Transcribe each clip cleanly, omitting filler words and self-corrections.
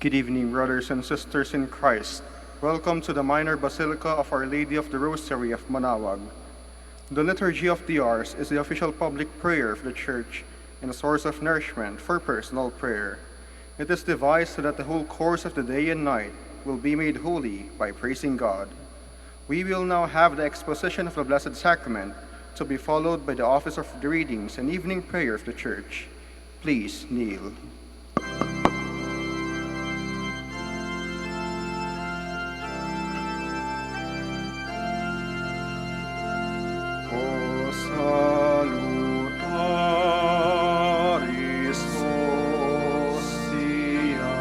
Good evening, brothers and sisters in Christ. Welcome to the Minor Basilica of Our Lady of the Rosary of Manaoag. The Liturgy of the Hours is the official public prayer of the Church and a source of nourishment for personal prayer. It is devised so that the whole course of the day and night will be made holy by praising God. We will now have the exposition of the Blessed Sacrament, to be followed by the office of the readings and evening prayer of the Church. Please kneel. O salutaris hostia,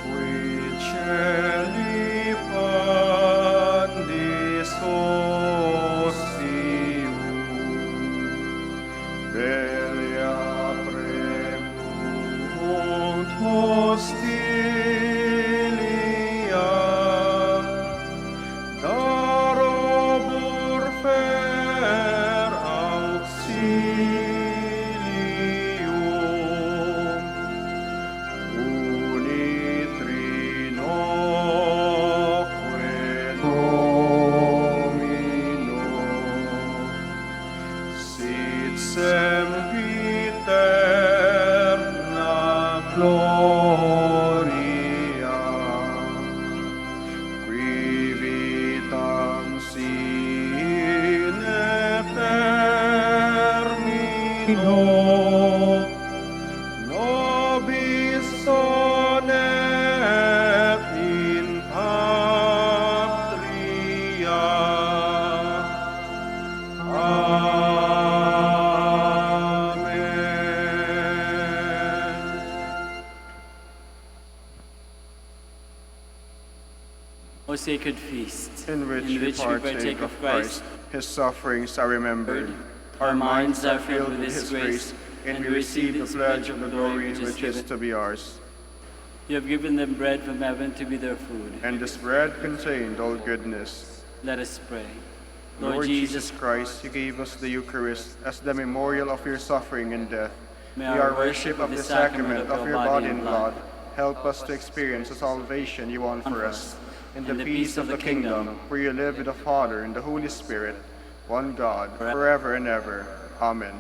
qui celi pandis hostium, velia premunt hostilia, darobur fer auxilium, unitrinoque Domino, sit sempiterna gloria, qui vitam sine termino, nobis sonet in patria. Amen. O sacred feast, In which we partake of Christ, his sufferings are remembered. our minds are filled with his grace, and we receive the pledge of the glory which is to be ours. You have given them bread from heaven to be their food. And this bread contained all goodness. Let us pray. Lord Jesus Christ, you gave us the Eucharist as the memorial of your suffering and death. May May our worship of the sacrament of your body and blood help us to experience the salvation you won for us, in the peace of the kingdom, where you live with the Father and the Holy Spirit, one God, forever and ever. Amen.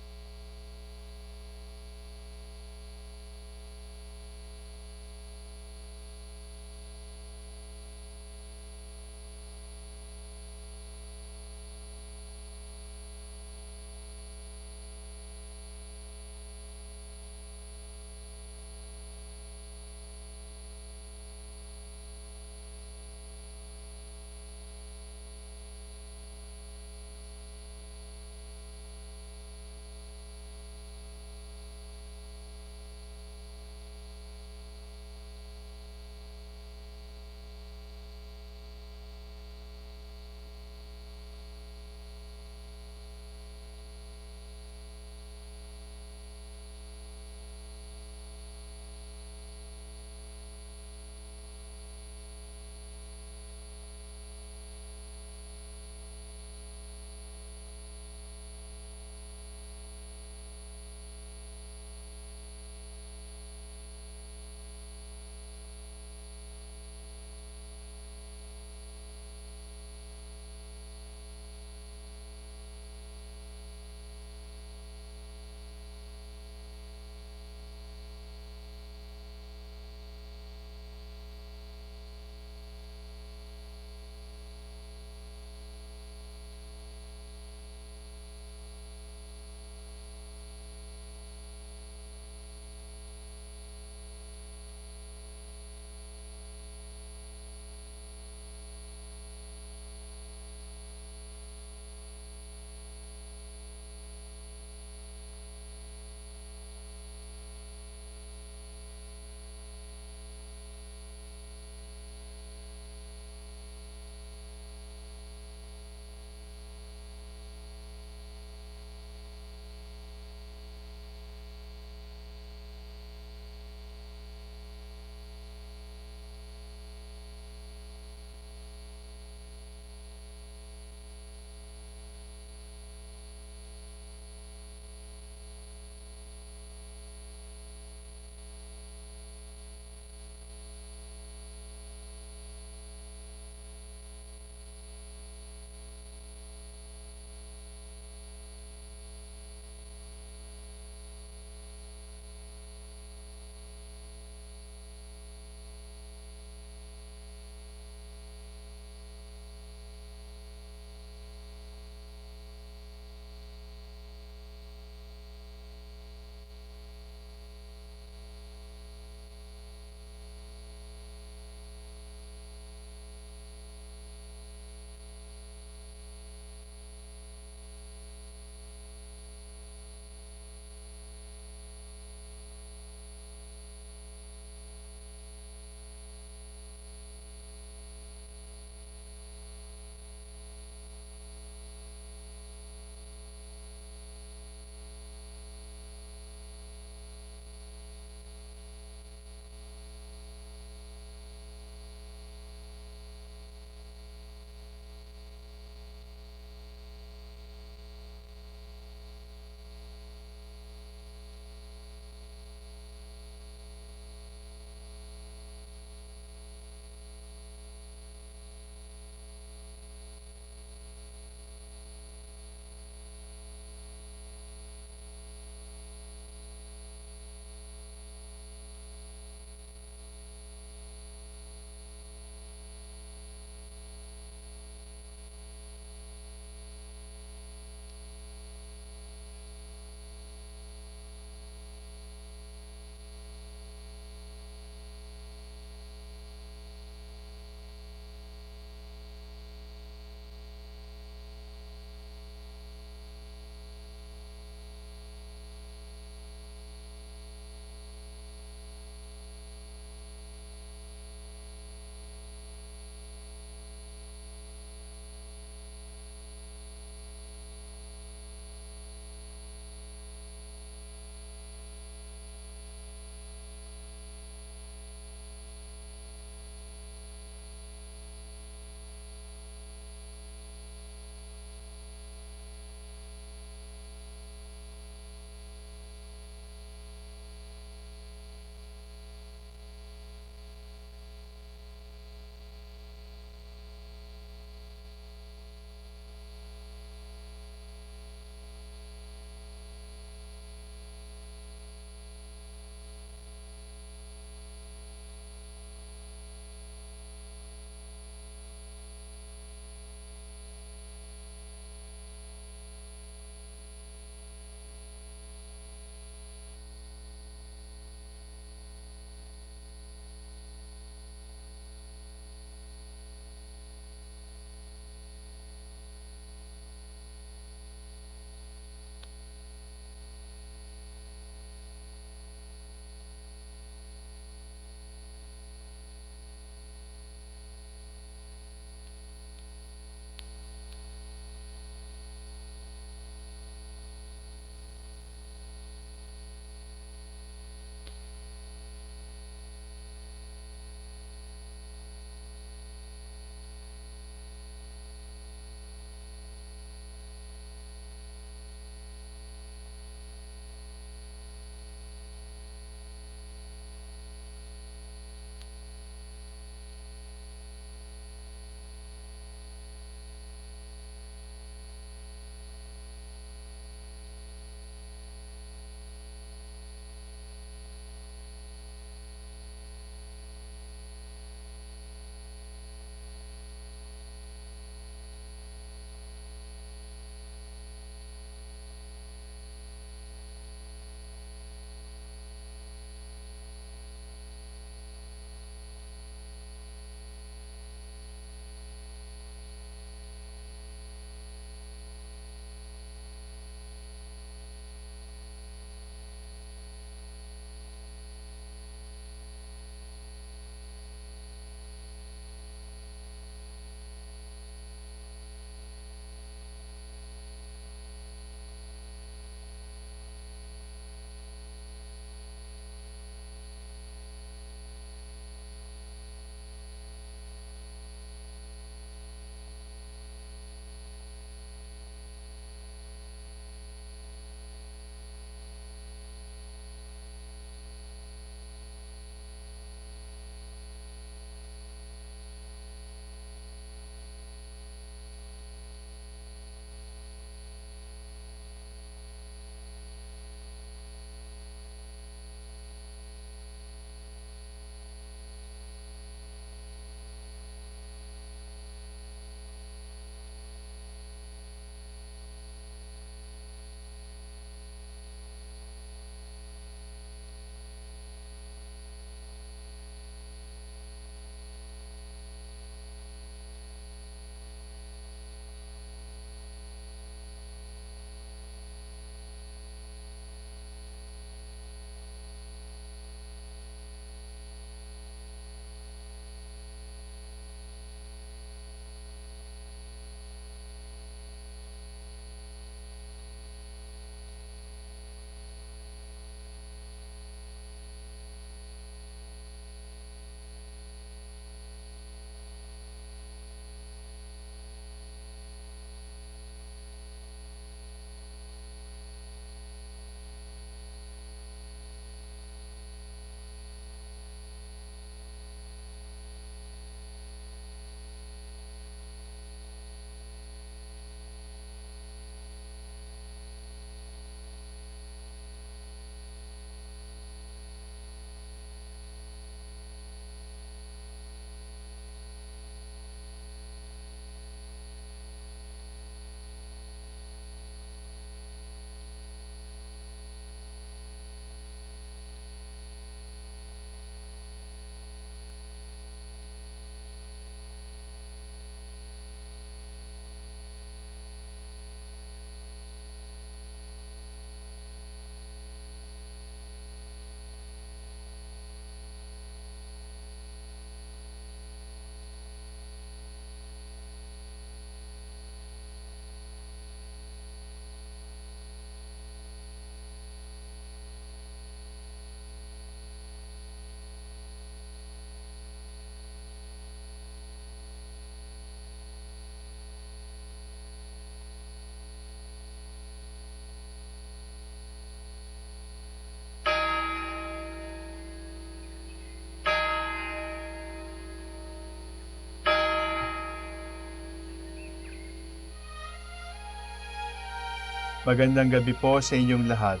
Magandang gabi po sa inyong lahat.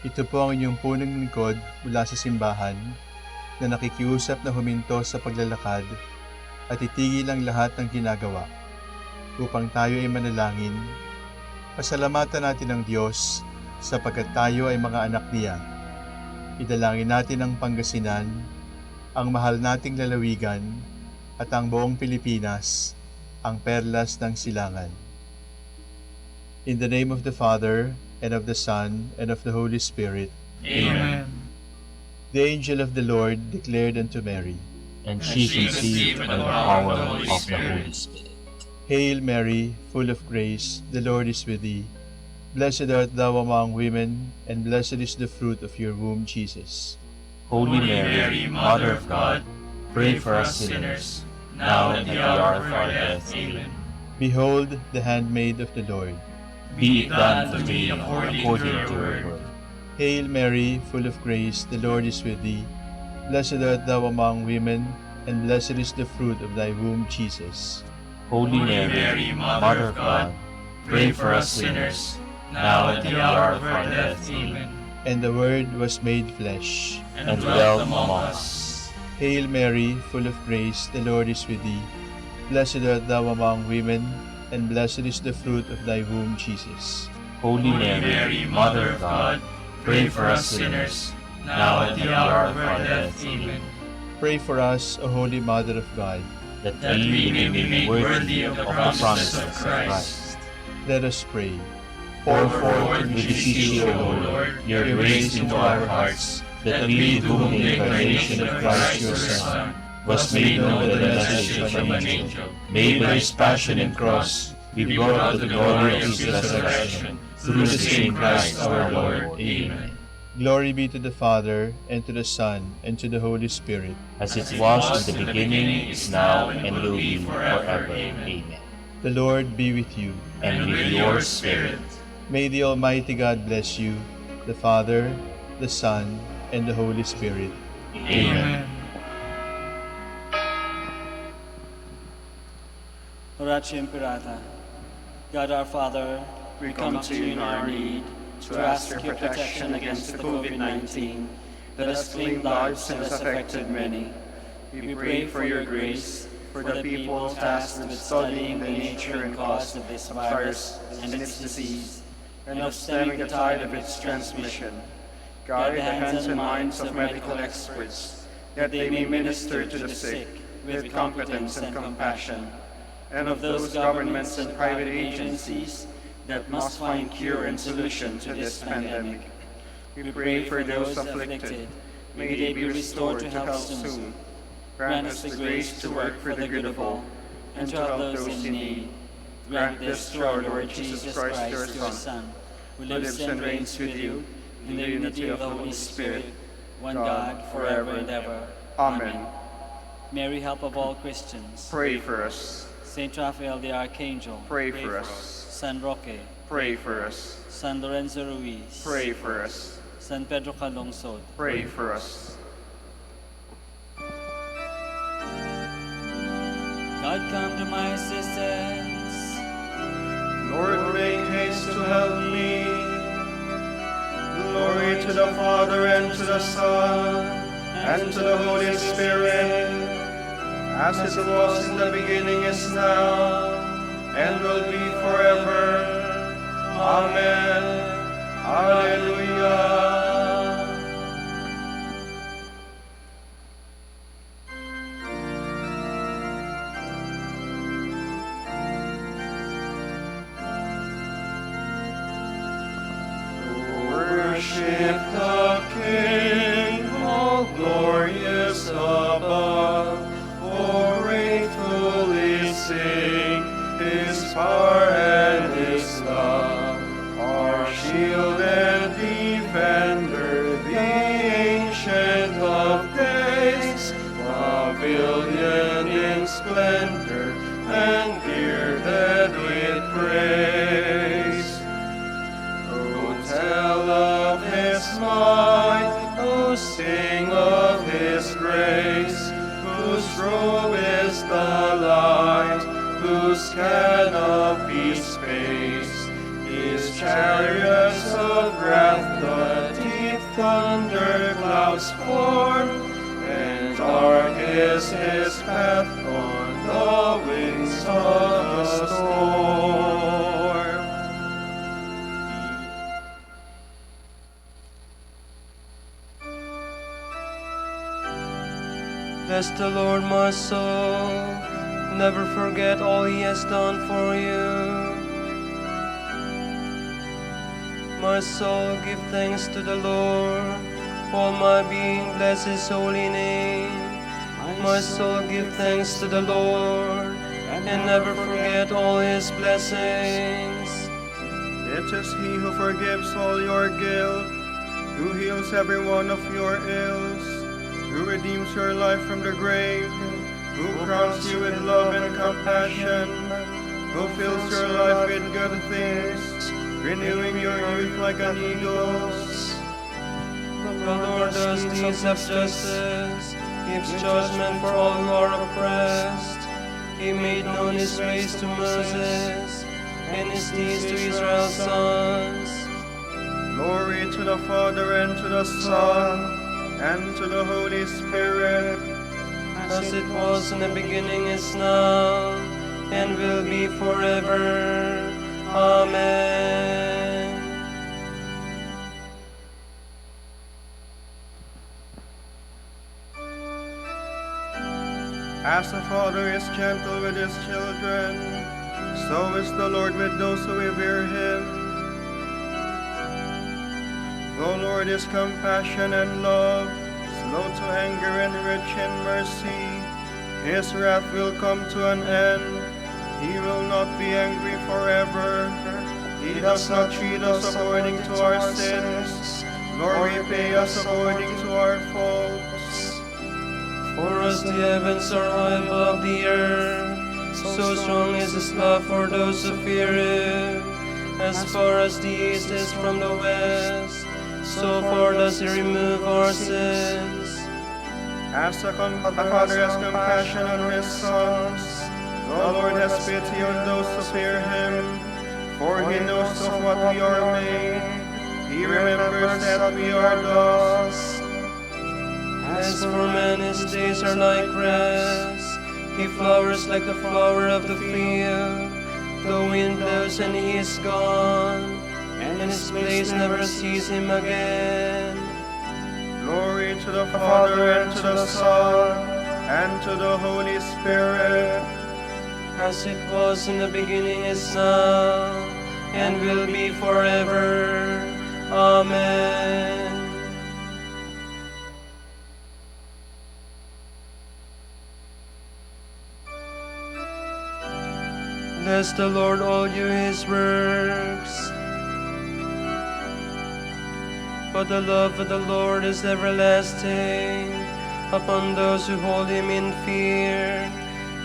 Ito po ang inyong punong lingkod mula sa simbahan na nakikiusap na huminto sa paglalakad at itigil ang lahat ng ginagawa upang tayo ay manalangin. Pasalamatan natin ang Diyos sapagkat tayo ay mga anak niya. Idalangin natin ang Pangasinan, ang mahal nating lalawigan at ang buong Pilipinas, ang perlas ng silangan. In the name of the Father, and of the Son, and of the Holy Spirit. Amen. The angel of the Lord declared unto Mary, And she conceived by the power of the Holy Spirit. Hail Mary, full of grace, the Lord is with thee. Blessed art thou among women, and blessed is the fruit of your womb, Jesus. Holy Mary, Mother of God, pray for us sinners, now and at the hour of our death. Amen. Behold, the handmaid of the Lord. Be it done to me according to your word. Hail Mary, full of grace, the Lord is with thee. Blessed art thou among women, and blessed is the fruit of thy womb, Jesus. Holy Mary, Mother of God, pray for us sinners, now and at the hour of our death. Amen. And the Word was made flesh, And dwelt among us. Hail Mary, full of grace, the Lord is with thee. Blessed art thou among women, and blessed is the fruit of thy womb, Jesus. Holy Mary, Mother of God, pray for us sinners, now and at the hour of our death. Amen. Pray for us, O Holy Mother of God. That we may be made worthy of the promises of Christ. Let us pray. Pour forth, we beseech you, O Lord, your grace into our hearts, that we, to whom the incarnation of Christ your Son was made known by the message of an angel, may by his passion and cross be brought to the glory of his resurrection, through the same Christ our Lord. Amen. Glory be to the Father, and to the Son, and to the Holy Spirit. As it was in the beginning, is now, and will be forever. Amen. The Lord be with you. And with your spirit. May the Almighty God bless you, the Father, the Son, and the Holy Spirit. Amen. Oratie Imperata. God our Father, we come to you in our need to ask your protection against the COVID-19 that has claimed lives and has affected many. We pray for your grace for the people tasked with studying the nature and cause of this virus and its disease, and of stemming the tide of its transmission. Guide the hands and minds of medical experts, that they may minister to the sick with competence and compassion, and of those governments and private agencies that must find cure and solution to this pandemic. We pray for those afflicted. May they be restored to health soon. Grant us the grace to work for the good of all, and to help those in need. Grant this through our Lord Jesus Christ, your Son, who lives and reigns with you in the unity of the Holy Spirit, one God, forever and ever. Amen. Mary, help of all Christians. Pray for us. Saint Raphael the Archangel. Pray for us. San Roque. Pray for us. San Lorenzo Ruiz. Pray for us. San Pedro Calungsod. Pray for us. God, come to my assistance. Lord, make haste to help me. Glory to the Father, and to the Son, and to the Holy Spirit, as it was in the beginning, is now, and will be forever. Amen. Hallelujah. Worship the King, all glorious above, for gratefully sing His power and His love. Our shield and defender, the Ancient of Days, pavilion in splendor, and bearded with praise. Oh, tell of His might, oh, sing of His grace, whose robe is the light, whose canopy space. His chariots of wrath, the deep thunder clouds form, and dark is his path on the wings of the storm. Bless the Lord, my soul. Never forget all he has done for you. My soul, give thanks to the Lord. All my being, bless his holy name. My soul, give thanks to the Lord, and never forget all his blessings. It is he who forgives all your guilt, who heals every one of your ills, who redeems your life from the grave, who crowns you with love and compassion, who fills your life with good things, renewing your youth like an eagle's. The Lord does deeds of justice, gives judgment for all who are oppressed. He made known his ways to Moses, and his deeds to Israel's sons. Glory to the Father, and to the Son, and to the Holy Spirit, as it was in the beginning, is now, and will be forever. Amen. As the Father is gentle with his children, so is the Lord with those who revere him. The Lord is compassion and love, slow to anger and rich in mercy. His wrath will come to an end. He will not be angry forever. He does not treat us according to our sins, nor repay us according to our faults. For as the heavens are high above the earth, so strong is his love for those who fear him. As far as the east is from the west, so far does he remove our sins. As the Father has compassion on his sons, the Lord has pity on those who fear him, for he knows of what we are made. He remembers that we are dust. As for man, his days are like grass. He flowers like the flower of the field. The wind blows and he is gone, and his place never sees him again. Glory to the Father, and to the Son, and to the Holy Spirit, as it was in the beginning, is now, and will be forever. Amen. Bless the Lord, all you his works. For the love of the Lord is everlasting upon those who hold him in fear.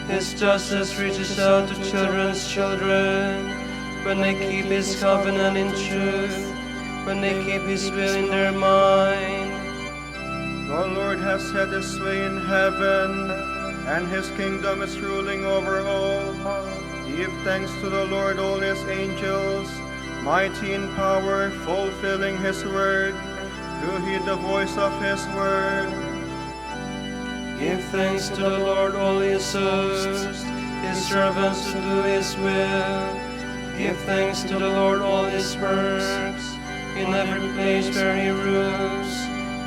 His justice reaches out to children's children, when they keep his covenant in truth, when they keep his will in their mind. the Lord has set his way in heaven, and his kingdom is ruling over all. Give thanks to the Lord, all his angels, mighty in power, fulfilling his word, who heed the voice of his word. Give thanks to the Lord, all his hosts, his servants who do his will. Give thanks to the Lord, all his works, in every place where he rules.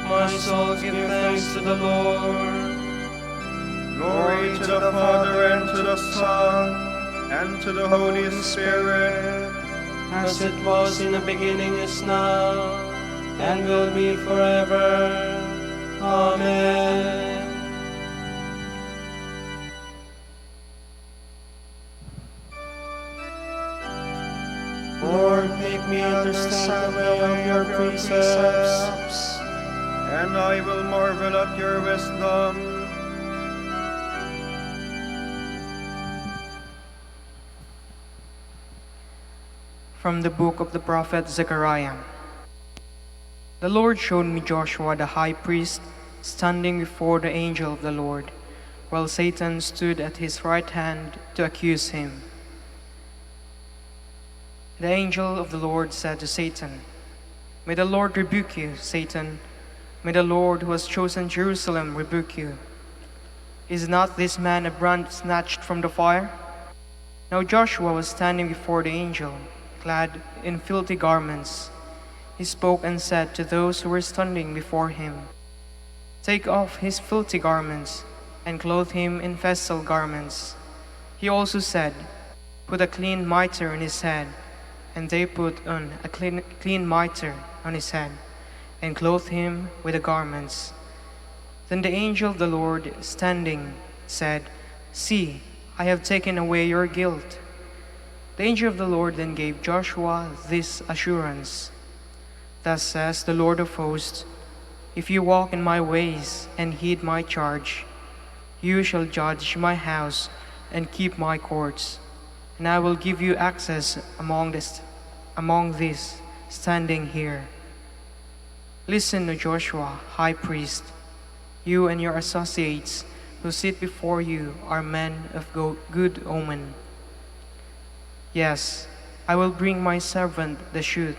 My soul, give thanks to the Lord. Glory to the Father, and to the Son, and to the Holy Spirit, as it was in the beginning, is now, and will be forever. Amen. Lord, make me understand the way of your precepts, and I will marvel at your wisdom. From the book of the prophet Zechariah. The Lord showed me Joshua the high priest standing before the angel of the Lord, while Satan stood at his right hand to accuse him. The angel of the Lord said to Satan, "May the Lord rebuke you, Satan. May the Lord who has chosen Jerusalem rebuke you. Is not this man a brand snatched from the fire?" Now Joshua was standing before the angel, clad in filthy garments. He spoke and said to those who were standing before him, "Take off his filthy garments and clothe him in festal garments." He also said, "Put a clean mitre on his head." And they put on a clean mitre on his head and clothed him with the garments. Then the angel of the Lord, standing, said, "See, I have taken away your guilt." The angel of the Lord then gave Joshua this assurance: "Thus says the Lord of hosts, if you walk in my ways and heed my charge, you shall judge my house and keep my courts, and I will give you access among these standing here. Listen to Joshua, high priest. You and your associates who sit before you are men of good omen. Yes, I will bring my servant the shoot.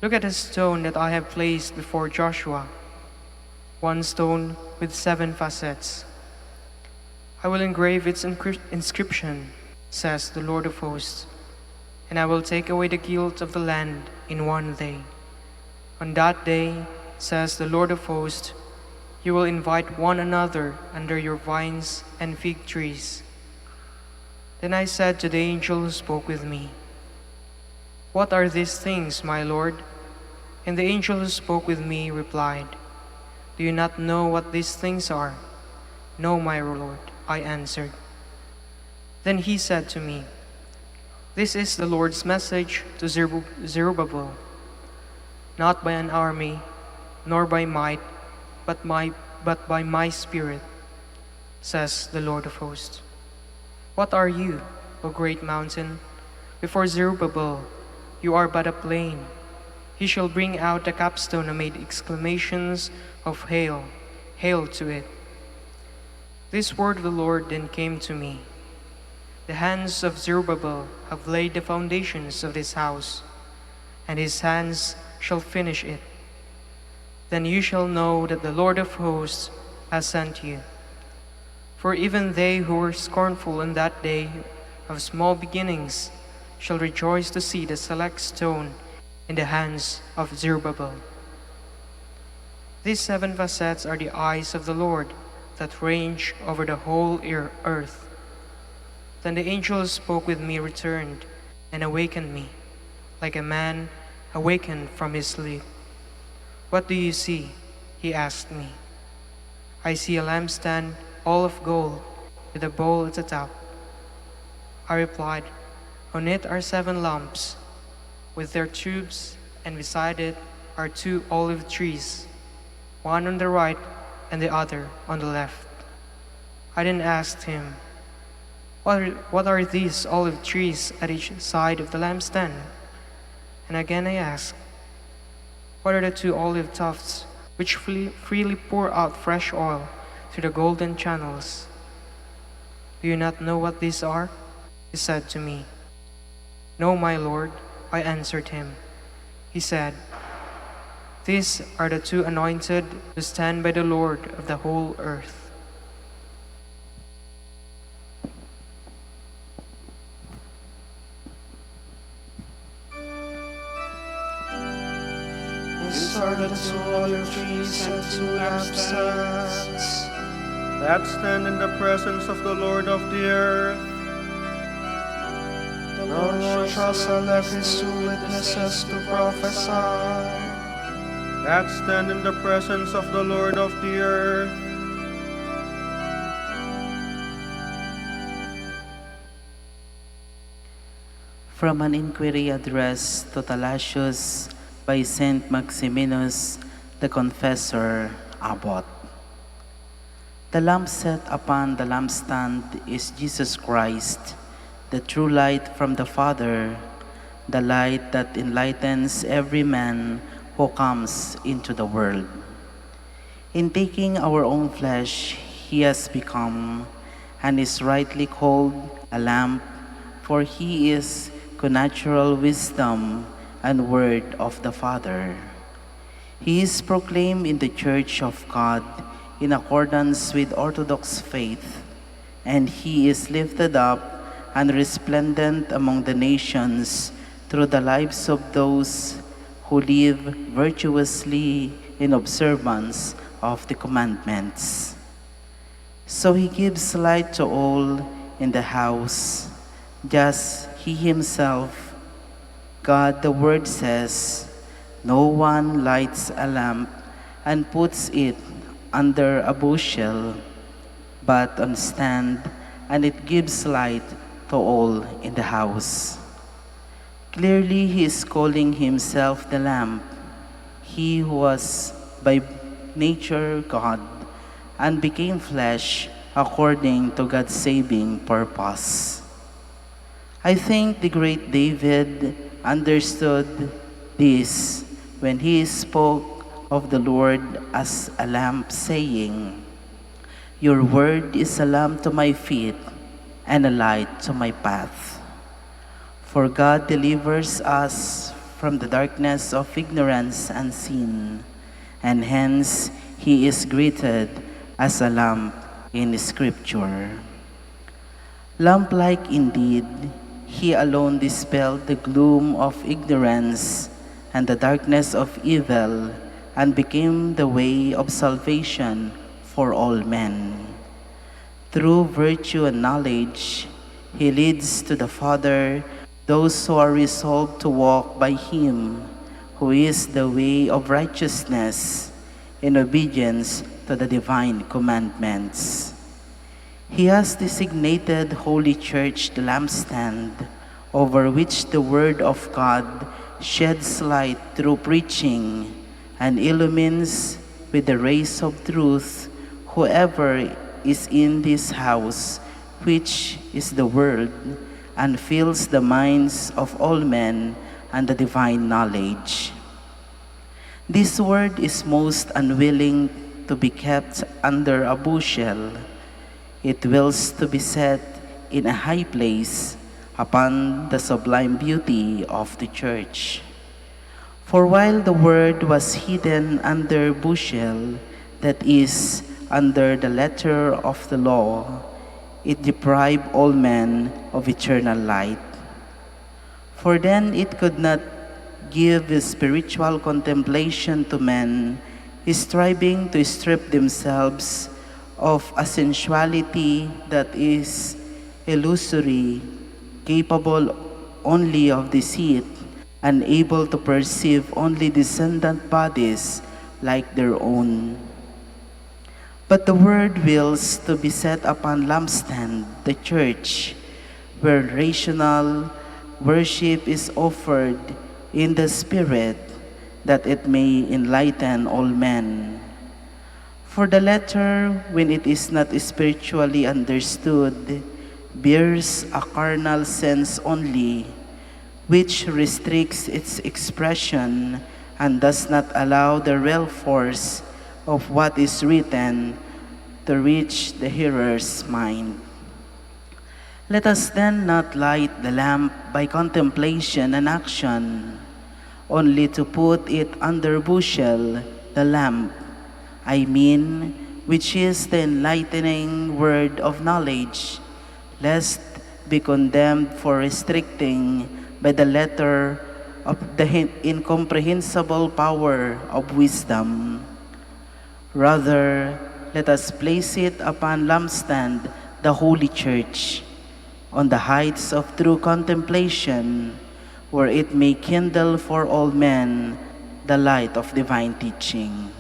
Look at the stone that I have placed before Joshua, one stone with 7 facets. I will engrave its inscription, says the Lord of hosts, and I will take away the guilt of the land in one day. On that day, says the Lord of hosts, you will invite one another under your vines and fig trees." Then I said to the angel who spoke with me, "What are these things, my Lord?" And the angel who spoke with me replied, "Do you not know what these things are?" "No, my Lord," I answered. Then he said to me, "This is the Lord's message to Zerubbabel. Not by an army, nor by might, but by my Spirit, says the Lord of hosts. What are you, O great mountain? Before Zerubbabel, you are but a plain. He shall bring out the capstone amid exclamations of hail, hail to it." This word of the Lord then came to me: "The hands of Zerubbabel have laid the foundations of this house, and his hands shall finish it. Then you shall know that the Lord of hosts has sent you. For even they who were scornful in that day of small beginnings shall rejoice to see the select stone in the hands of Zerubbabel." These 7 facets are the eyes of the Lord that range over the whole earth. Then the angel who spoke with me returned and awakened me, like a man awakened from his sleep. "What do you see?" he asked me. "I see a lampstand all of gold with a bowl at the top." I replied, "On it are 7 lamps with their tubes, and beside it are 2 olive trees, one on the right and the other on the left." I then asked him, What are these olive trees at each side of the lampstand?" And again I asked, "What are the 2 olive tufts which freely pour out fresh oil through the golden channels?" "Do you not know what these are?" he said to me. "No, my Lord," I answered him. He said, "These are the 2 anointed who stand by the Lord of the whole earth." These are the 2 olive trees and 2 lampstands that stand in the presence of the Lord of the earth. The Lord shall select his 2 witnesses to prophesy. That stand in the presence of the Lord of the earth. From an inquiry addressed to Thalassius by Saint Maximinus, the Confessor, Abbot. The lamp set upon the lampstand is Jesus Christ, the true light from the Father, the light that enlightens every man who comes into the world. In taking our own flesh, he has become, and is rightly called, a lamp, for he is connatural wisdom and word of the Father. He is proclaimed in the Church of God in accordance with Orthodox faith, and he is lifted up and resplendent among the nations through the lives of those who live virtuously in observance of the commandments. So he gives light to all in the house, just he himself, God the Word says, "No one lights a lamp and puts it under a bushel, but on a stand, and it gives light to all in the house." Clearly, he is calling himself the lamp, he who was by nature God and became flesh according to God's saving purpose. I think the great David understood this when he spoke of the Lord as a lamp, saying, "Your word is a lamp to my feet and a light to my path." For God delivers us from the darkness of ignorance and sin, and hence he is greeted as a lamp in Scripture. Lamp-like indeed, he alone dispelled the gloom of ignorance and the darkness of evil, and became the way of salvation for all men. Through virtue and knowledge, he leads to the Father those who are resolved to walk by him, who is the way of righteousness, in obedience to the divine commandments. He has designated Holy Church the lampstand, over which the Word of God sheds light through preaching, and illumines with the rays of truth whoever is in this house, which is the world, and fills the minds of all men and the divine knowledge. This word is most unwilling to be kept under a bushel. It wills to be set in a high place upon the sublime beauty of the church. For while the word was hidden under bushel, that is, under the letter of the law, it deprived all men of eternal light. For then it could not give spiritual contemplation to men, striving to strip themselves of a sensuality that is illusory, capable only of deceit, and able to perceive only descendant bodies like their own. But the Word wills to be set upon lampstand, the church, where rational worship is offered in the Spirit, that it may enlighten all men. For the letter, when it is not spiritually understood, bears a carnal sense only, which restricts its expression and does not allow the real force of what is written to reach the hearer's mind. Let us then not light the lamp by contemplation and action, only to put it under bushel, the lamp, I mean, which is the enlightening word of knowledge, lest be condemned for restricting by the letter of the incomprehensible power of wisdom. Rather, let us place it upon lampstand, the Holy Church, on the heights of true contemplation, where it may kindle for all men the light of divine teaching.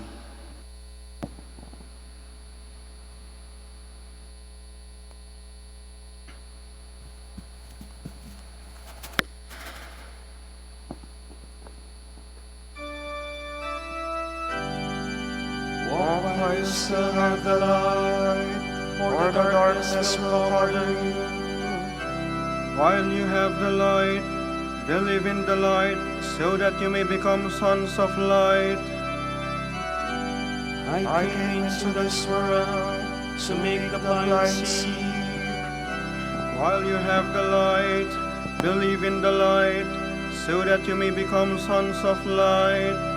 Walk while you still have the light, or the darkness will cover you. While you have the light, believe in the light, so that you may become sons of light. I came into this world to make the blind see. While you have the light, Believe in the light, so that you may become sons of light.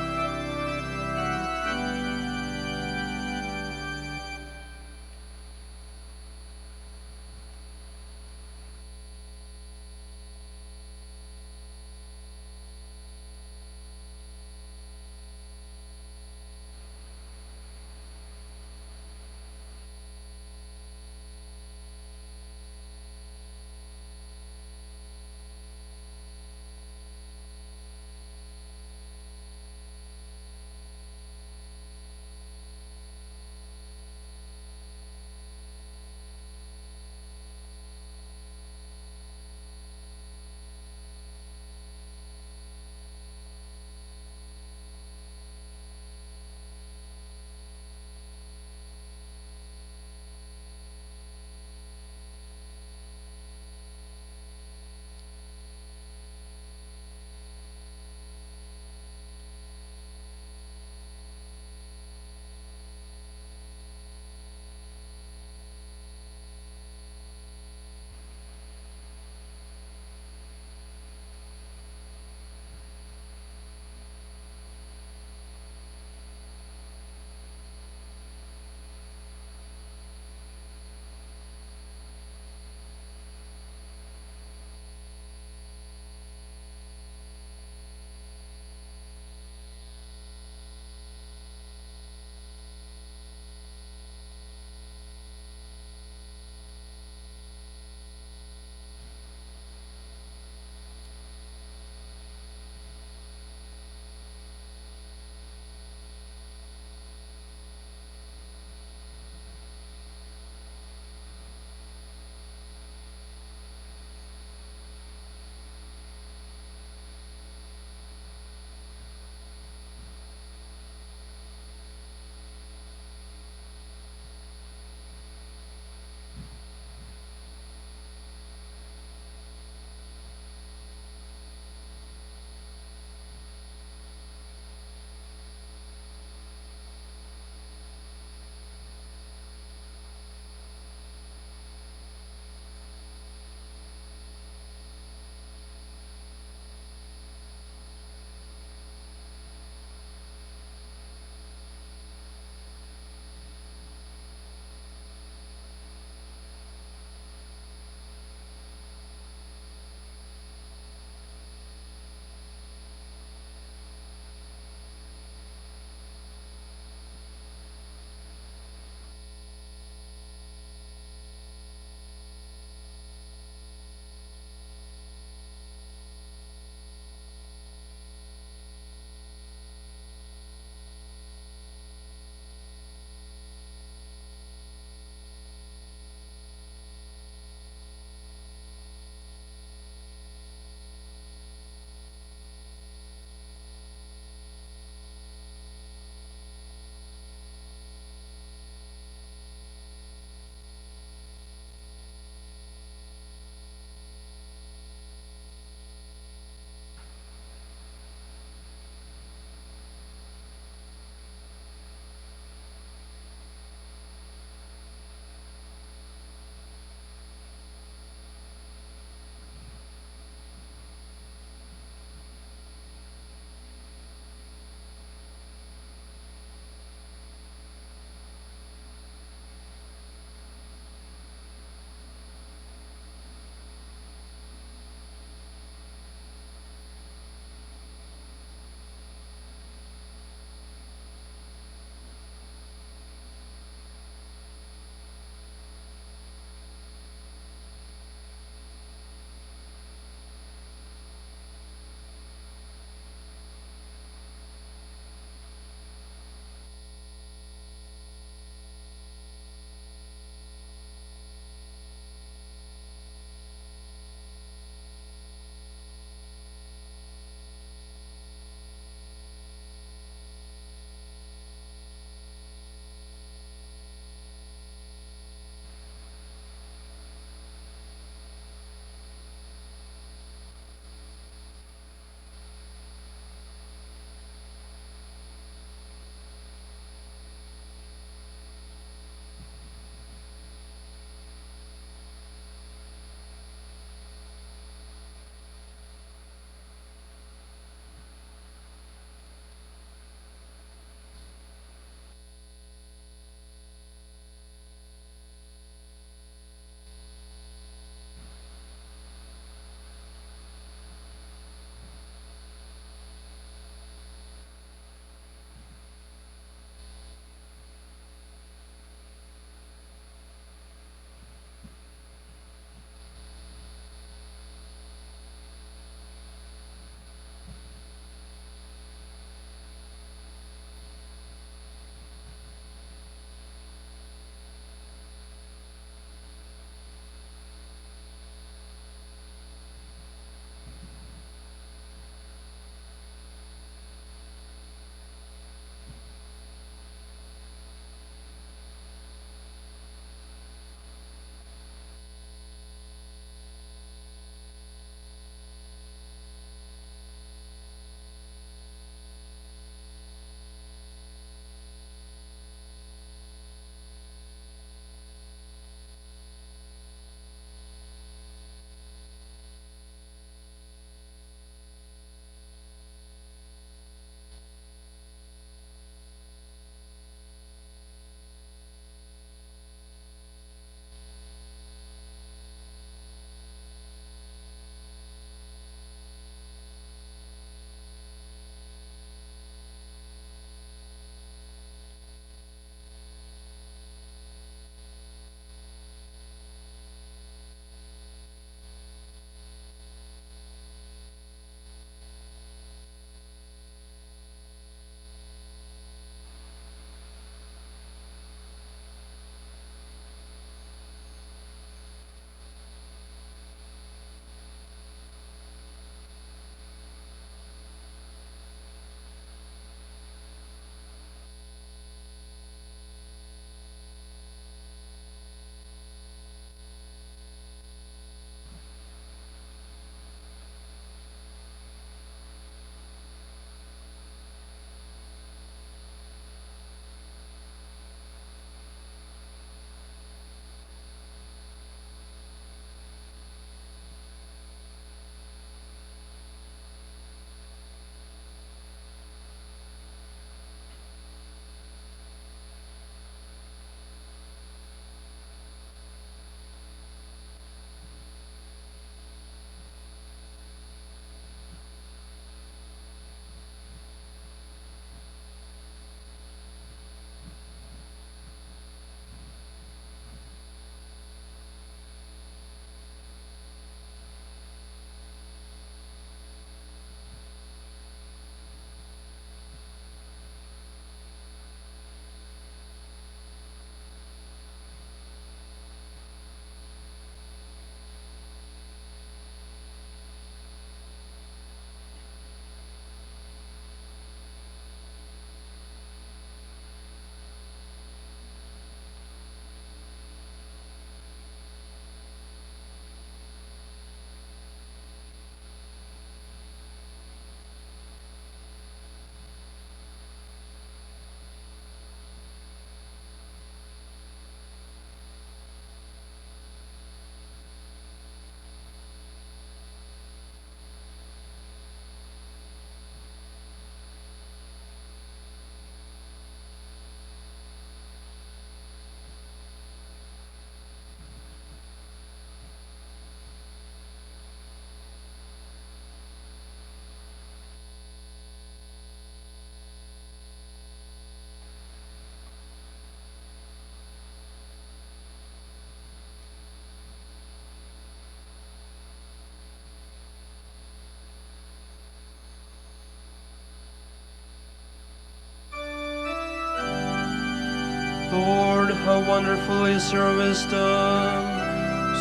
wonderful is your wisdom,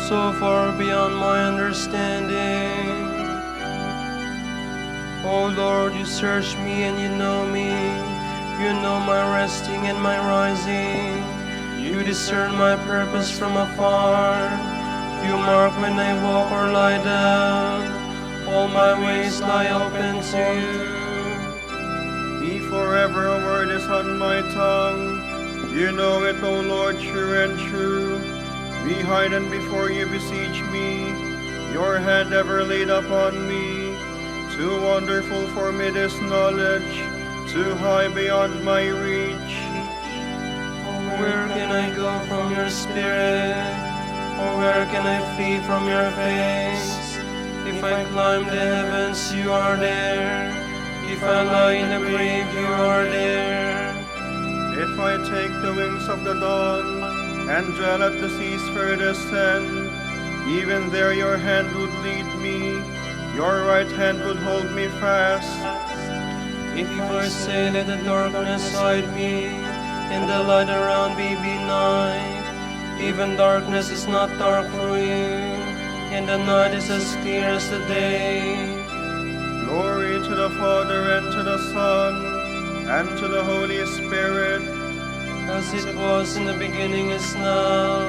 so far beyond my understanding. O Lord, you search me and you know me. You know my resting and my rising. You discern my purpose from afar. You mark when I walk or lie down. All my ways lie open to you. Before ever a word is on my tongue, you know it, O Lord, true and true. Behind and before you beseech me, your hand ever laid upon me. Too wonderful for me this knowledge, too high beyond my reach. Where can I go from your spirit? Or where can I flee from your face? If I climb the heavens, you are there. If I lie in the grave, you are there. If I take the wings of the dawn, and dwell at the sea's furthest end, even there your hand would lead me, your right hand would hold me fast. If I say let the darkness hide me, and the light around me be night, even darkness is not dark for you, and the night is as clear as the day. Glory to the Father, and to the Son, and to the Holy Spirit, As it was in the beginning, is now,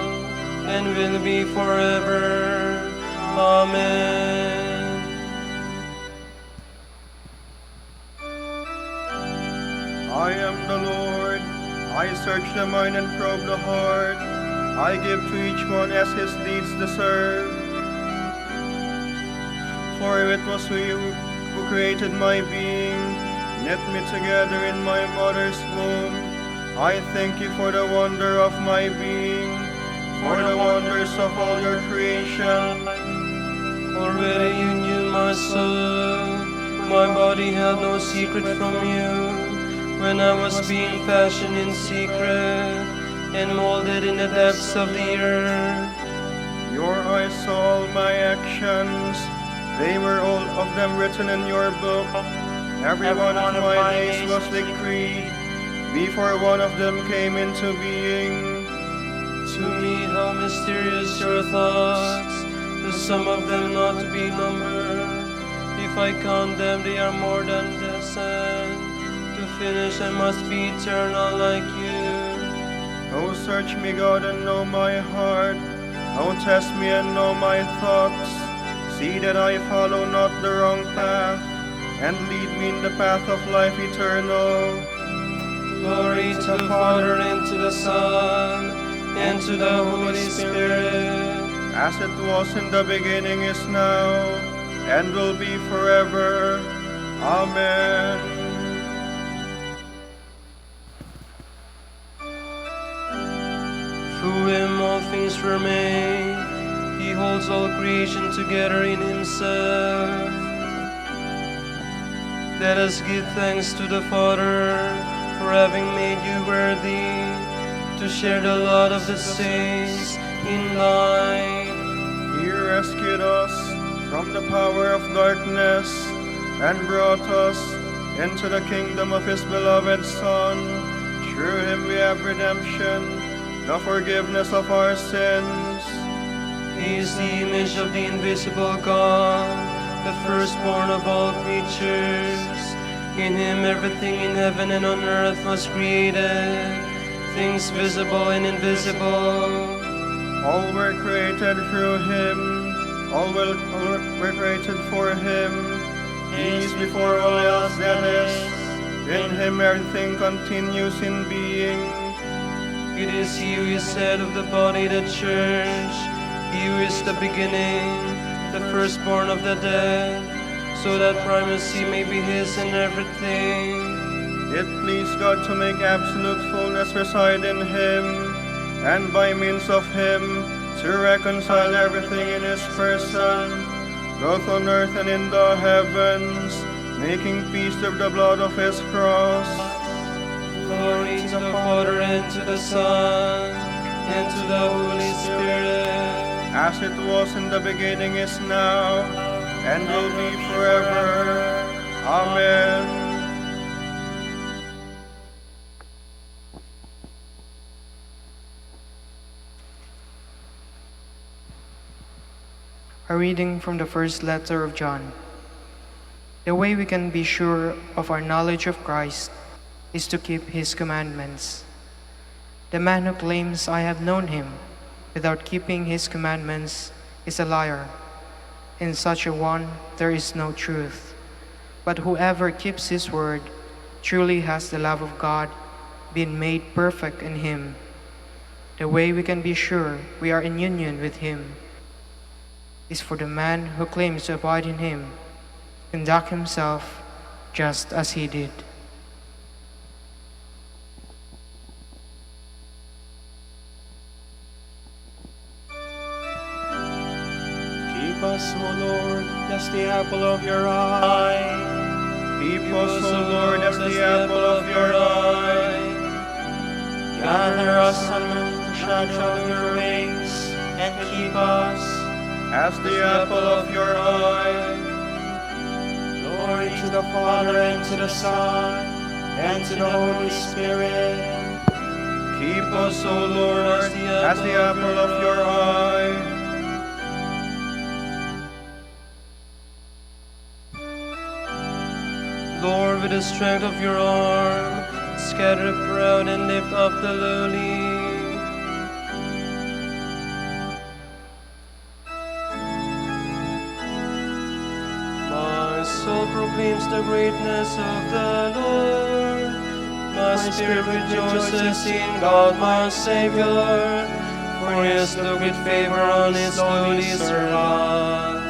and will be forever. Amen. I am the Lord. I search the mind and probe the heart. I give to each one as his deeds deserve. For it was you who created my being, knit me together in my mother's womb. I thank you for the wonder of my being, for the wonders of all your creation. Already you knew my soul, my body held no secret from you. When I was being fashioned in secret, and molded in the depths of the earth. Your eyes saw all my actions, they were all of them written in your book. Every one of my days was decreed, before one of them came into being. To me, how mysterious your thoughts, the sum of them not to be numbered. If I count them, they are more than the sand. To finish, I must be eternal like you. Oh, search me, God, and know my heart. Oh, test me and know my thoughts. See that I follow not the wrong path, and lead me in the path of life eternal. Glory to the Father, and to the Son, and to the Holy Spirit. As it was in the beginning, is now, and will be forever. Amen. Through him all things were made. He holds all creation together in himself. Let us give thanks to the Father for having made you worthy to share the lot of the saints in light. He rescued us from the power of darkness and brought us into the kingdom of his beloved Son. Through him we have redemption, the forgiveness of our sins. He is the image of the invisible God, the firstborn of all creatures. In him everything in heaven and on earth was created, things visible and invisible. All were created through him, all were created for him. He is before all else that is. In him everything continues in being. It is he who is head of the body, the church. He who is the beginning, the firstborn of the dead, so that primacy may be his in everything. It pleased God to make absolute fullness reside in him, and by means of him to reconcile everything in his person, both on earth and in the heavens, making peace through the blood of his cross. Glory to the Father, and to the Son, and to the Holy Spirit. As it was in the beginning, is now, and will be forever. Amen. A reading from the first letter of John. The way we can be sure of our knowledge of Christ is to keep his commandments. The man who claims I have known him without keeping his commandments is a liar. In such a one there is no truth. But whoever keeps his word truly has the love of God been made perfect in him. The way we can be sure we are in union with him is for the man who claims to abide in him to conduct himself just as he did. Keep us, O Lord, as the apple of your eye. Keep us, O Lord, as the apple of your eye. Gather us under the shadow of your wings, and keep us As the apple of your eye. Glory to the Father, and to the Son, and to the Holy Spirit. Keep us, O Lord, as the apple of your eye. Lord, with the strength of your arm, scatter the proud and lift up the lowly. My soul proclaims the greatness of the Lord. My spirit rejoices in God my Savior, for he has looked with favor on his lowly servant.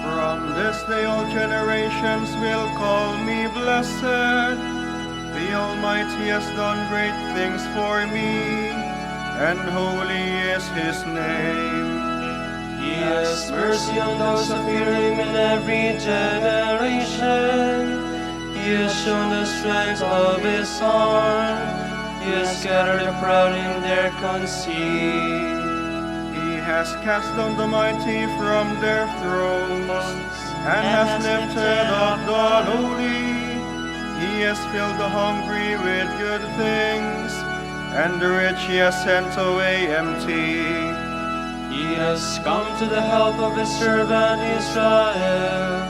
From this day all generations will call me blessed. The Almighty has done great things for me, and holy is his name. He has mercy on those who fear him in every generation. He has shown the strength of his arm. He has scattered the proud in their conceit. He has cast down the mighty from their thrones, and has lifted up the lowly. He has filled the hungry with good things, and the rich he has sent away empty. He has come to the help of his servant Israel,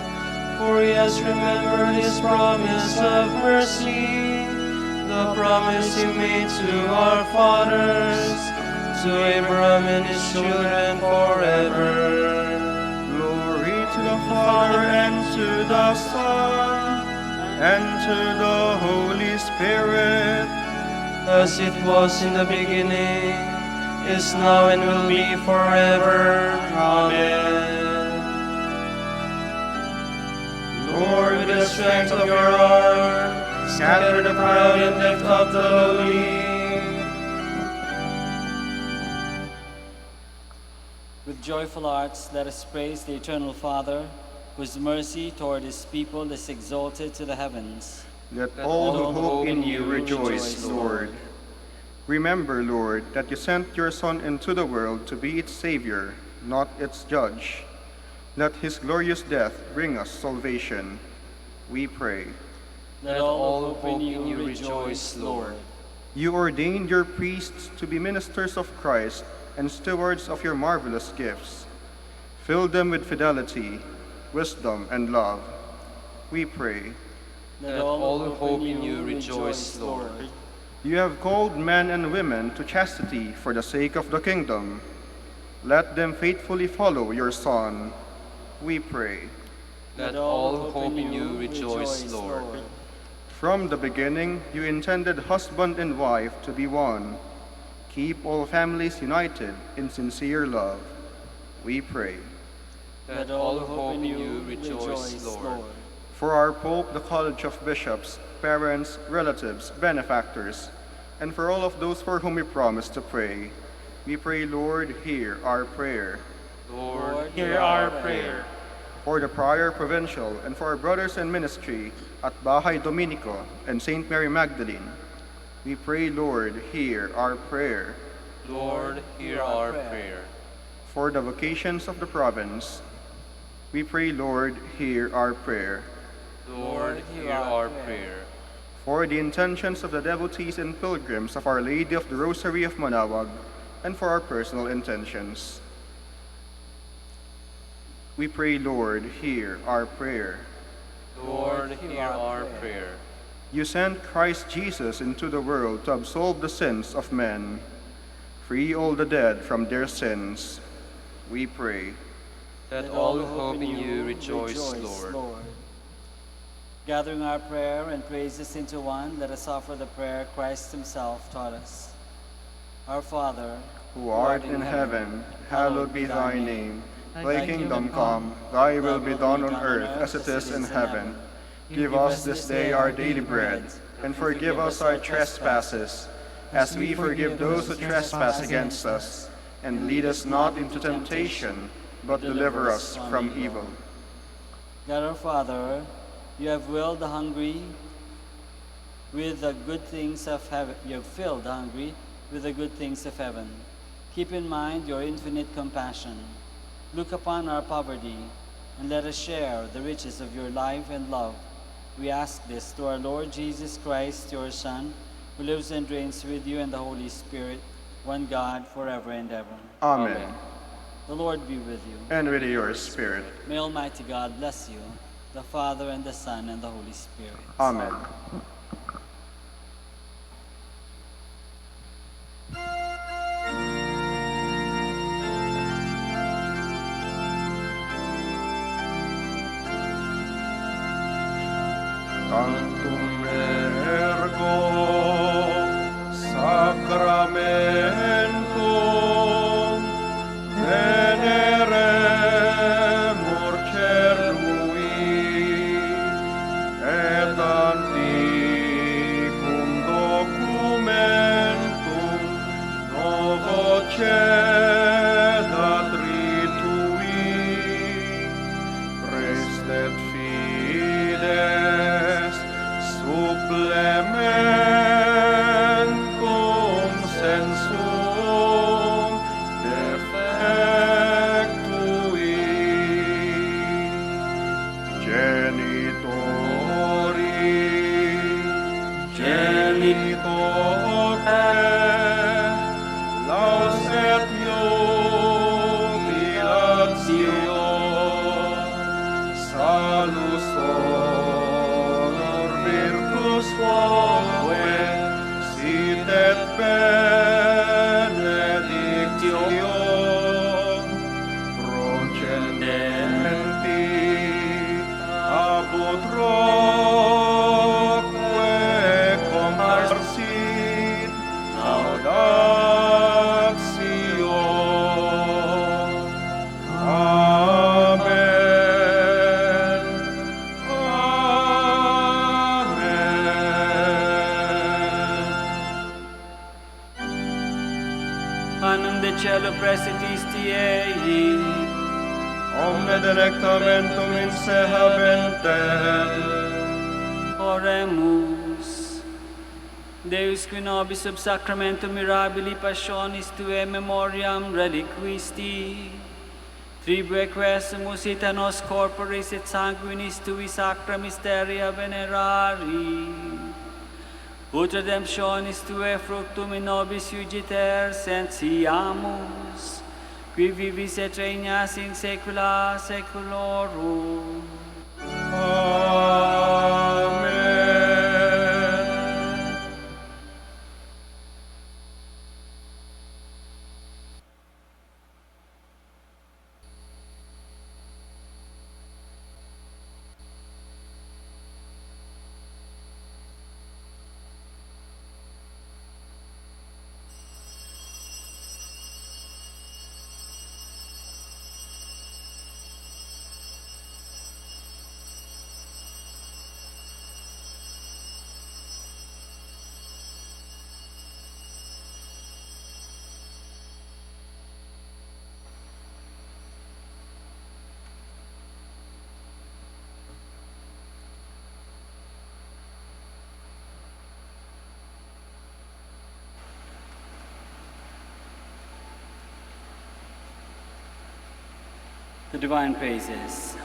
for he has remembered his promise of mercy, the promise he made to our fathers, to Abraham and his children forever. Glory to the Father, and to the Son, and to the Holy Spirit, as it was in the beginning, is now, and will be forever. Amen. Lord, with the strength of your arm, scatter the proud and lift up the lowly. With joyful hearts, let us praise the Eternal Father, whose mercy toward his people is exalted to the heavens. let all who hope in you rejoice, Lord. Remember, Lord, that you sent your Son into the world to be its Savior, not its judge. Let his glorious death bring us salvation. We pray. Let all who hope in you rejoice, Lord. You ordained your priests to be ministers of Christ and stewards of your marvelous gifts. Fill them with fidelity, wisdom, and love. We pray. Let all who hope in you rejoice, Lord. You have called men and women to chastity for the sake of the kingdom. Let them faithfully follow your Son. We pray. Let all who hope in you rejoice, Lord. From the beginning, you intended husband and wife to be one. Keep all families united in sincere love. We pray. Let all who hope in you rejoice, Lord. For our Pope, the College of Bishops, parents, relatives, benefactors, and for all of those for whom we promise to pray, we pray, Lord, hear our prayer. Lord, Hear our prayer. For the Prior Provincial and for our brothers in ministry at Bahay Dominico and St. Mary Magdalene, we pray, Lord, hear our prayer. Lord, hear our prayer. For the vocations of the province, we pray, Lord, hear our prayer. Lord, hear our prayer. For the intentions of the devotees and pilgrims of Our Lady of the Rosary of Manaoag, and for our personal intentions. We pray, Lord, hear our prayer. Lord, hear our prayer. You sent Christ Jesus into the world to absolve the sins of men. Free all the dead from their sins. We pray. That all who hope in you rejoice, Lord. Gathering our prayer and praises into one, let us offer the prayer Christ himself taught us. Our Father, Who art in heaven, hallowed be thy name. Thy kingdom come, thy will be done on earth as it is in heaven. Give us this day our daily bread, and forgive us our trespasses, as we forgive those who trespass against us. And lead us not into temptation, but deliver us from evil. God our Father, you have willed the hungry with the good things of heaven. You have filled the hungry with the good things of heaven. Keep in mind your infinite compassion. Look upon our poverty, and let us share the riches of your life and love. We ask this through our Lord Jesus Christ, your Son, who lives and reigns with you and the Holy Spirit, one God, forever and ever. Amen. The Lord be with you. And with your spirit. May Almighty God bless you, the Father and the Son and the Holy Spirit. Amen. Tantum ergo sacramentum veneremur cerui et antiquum documentum novo cedat ritui prestet fides supplementum sensum defectui genitoque laus et jubilatio salus honor virtus quoque sit et benedictio procedenti abut roque comparsit laudatio. Amen. Annum de cielo precitisti ei, Omne delectamentum in se habentem. oremus. Deus qui nobis sub sacramentum mirabili passionis Tuae memoriam reliquisti, tribue quesumus ita nos corporis et sanguinis Tui sacra mysteria venerari, ut redemptionis Tuae fructum in nobis iugiter sentiamus, qui vivis et regnas in saecula saeculorum. Amen. The divine praises.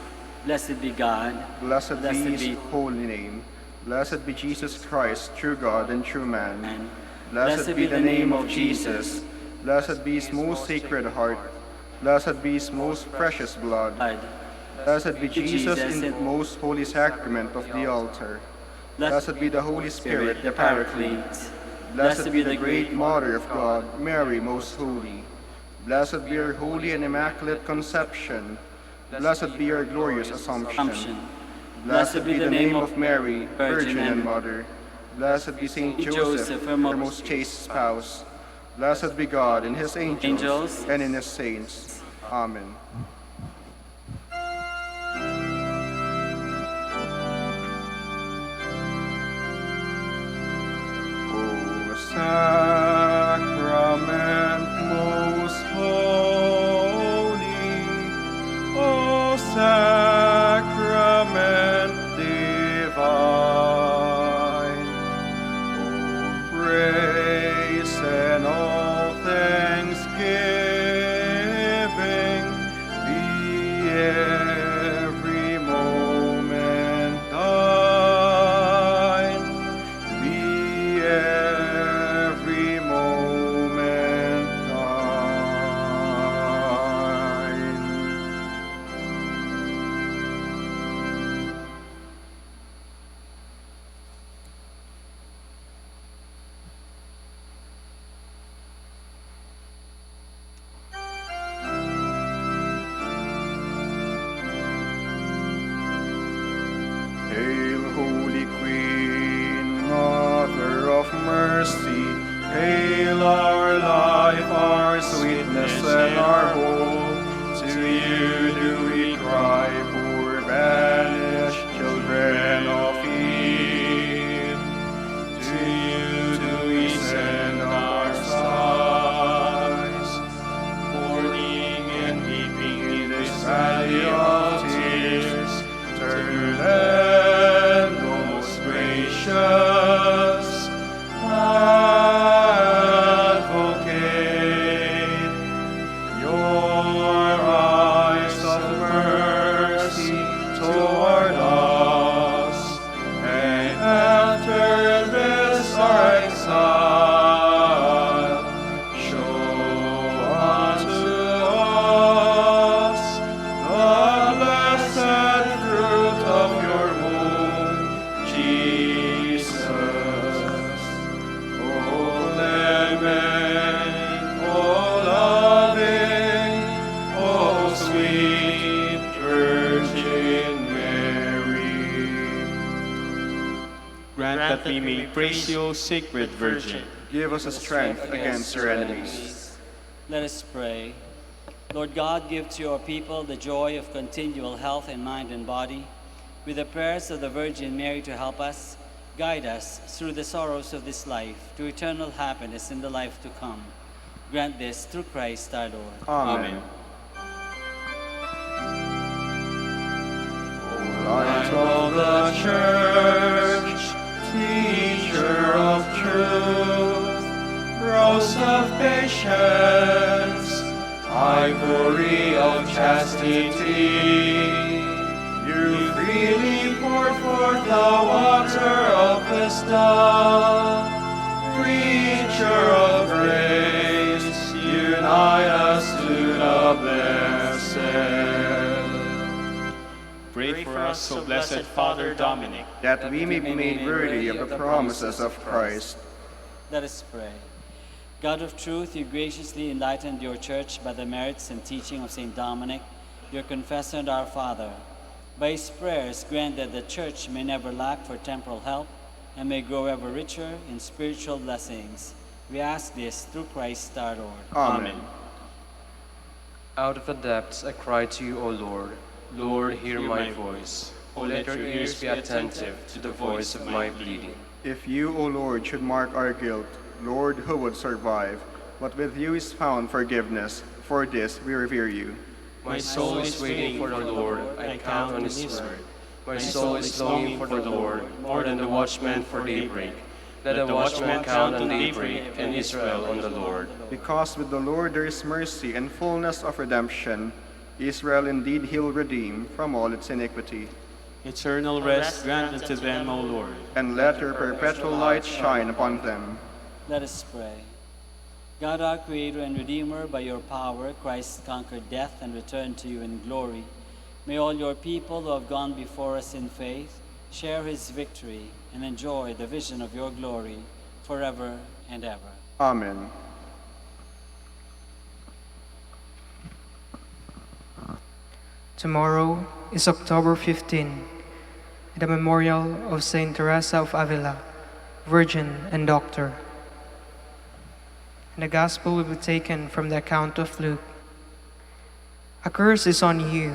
Blessed be God. Blessed be his be holy name. Blessed be Jesus Christ, true God and true man. man. Blessed be the name of Jesus. Blessed be his most sacred heart. Blessed be his most precious blood. Blessed be Jesus in the most holy sacrament of the altar. Blessed be the Holy Spirit, the Paraclete. Blessed be the great Mother of God, Mary most holy. Blessed be your holy and immaculate conception. Blessed be your glorious Assumption. Blessed be the name of Mary, Virgin and Mother. Blessed be Saint Joseph, her most chaste spouse. Blessed be God in his angels and in his saints. Amen. O sacrament most holy, O sacrament divine, O praise and all thanksgiving be every moment thine, be every moment thine. Hail, Holy Queen, Mother of Mercy, hail our life, our sweetness, and our hope. To you do we cry, poor banished children of Eve. To you do we send our sighs, mourning and weeping in this valley of tears. Turn then, O most gracious Advocate, your eyes of mercy toward us, and after this our exile, show unto us the blessed fruit of your womb, Jesus. O clement, O loving, O sweet Virgin Mary. Grant that we may praise you, Sacred Virgin. Give us a strength against our enemies. Let us pray. Lord God, give to your people the joy of continual health in mind and body. With the prayers of the Virgin Mary to help us, guide us through the sorrows of this life to eternal happiness in the life to come. Grant this through Christ our Lord. Amen. O Light of the Church, Teacher of truth, Rose of patience, Ivory of chastity, you freely poured forth the water of wisdom. Preacher of grace, unite us to the blessed. Pray for us, O blessed Father Dominic, That we may be made worthy of the promises of Christ. Let us pray. God of truth, you graciously enlightened your church by the merits and teaching of St. Dominic, your confessor and our Father. By his prayers, grant that the church may never lack for temporal help and may grow ever richer in spiritual blessings. We ask this through Christ our Lord. Amen. Out of the depths I cry to you, O Lord. Lord, hear my voice. O let your ears be attentive to the voice of my pleading. If you, O Lord, should mark our guilt, Lord, who would survive? But with you is found forgiveness. For this we revere you. My soul is waiting for the Lord. I count on his word. My soul is longing for the Lord, more than the watchman for daybreak. Let the watchman count on daybreak, and Israel on the Lord. Because with the Lord there is mercy and fullness of redemption. Israel indeed he'll redeem from all its iniquity. eternal rest grant unto them, O Lord. And let your perpetual light shine upon them. Let us pray. God, our Creator and Redeemer, by your power, Christ conquered death and returned to you in glory. May all your people who have gone before us in faith share his victory and enjoy the vision of your glory forever and ever. Amen. Tomorrow is October 15, the memorial of Saint Teresa of Avila, Virgin and Doctor. And the Gospel will be taken from the account of Luke. A curse is on you,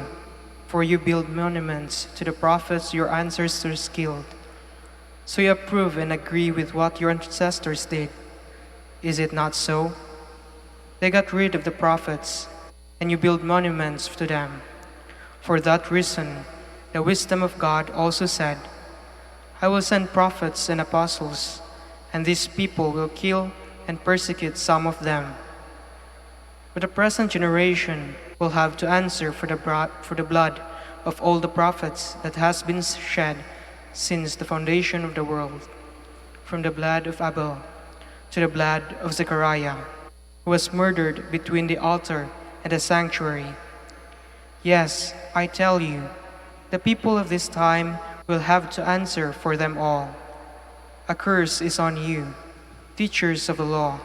for you build monuments to the prophets your ancestors killed. So you approve and agree with what your ancestors did. Is it not so? They got rid of the prophets, and you build monuments to them. For that reason, the wisdom of God also said, I will send prophets and apostles, and these people will kill and persecute some of them. But the present generation will have to answer for the blood of all the prophets that has been shed since the foundation of the world, from the blood of Abel to the blood of Zechariah, who was murdered between the altar and the sanctuary. Yes, I tell you, the people of this time will have to answer for them all. A curse is on you, teachers of the law,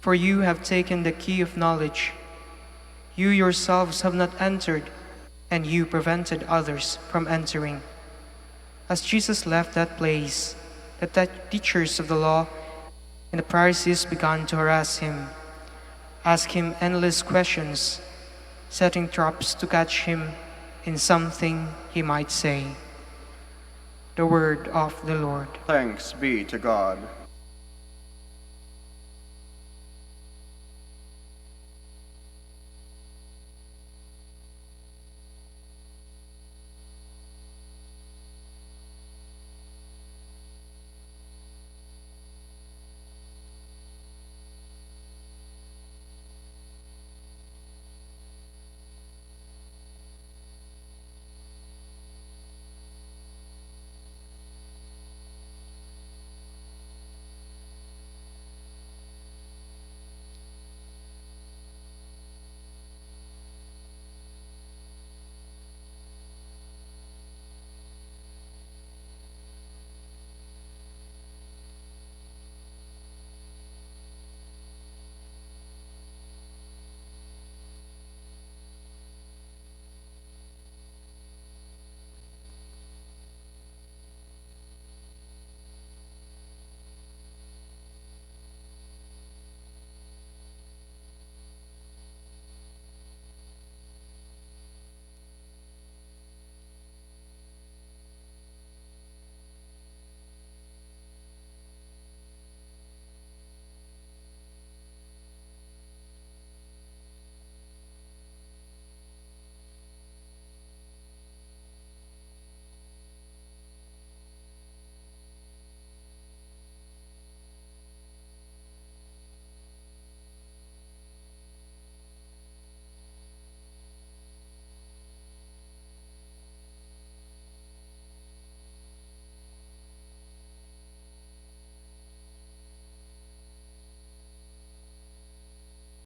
for you have taken the key of knowledge. You yourselves have not entered, and you prevented others from entering. As Jesus left that place, the teachers of the law and the Pharisees began to harass him, ask him endless questions, setting traps to catch him in something he might say. The word of the Lord. Thanks be to God.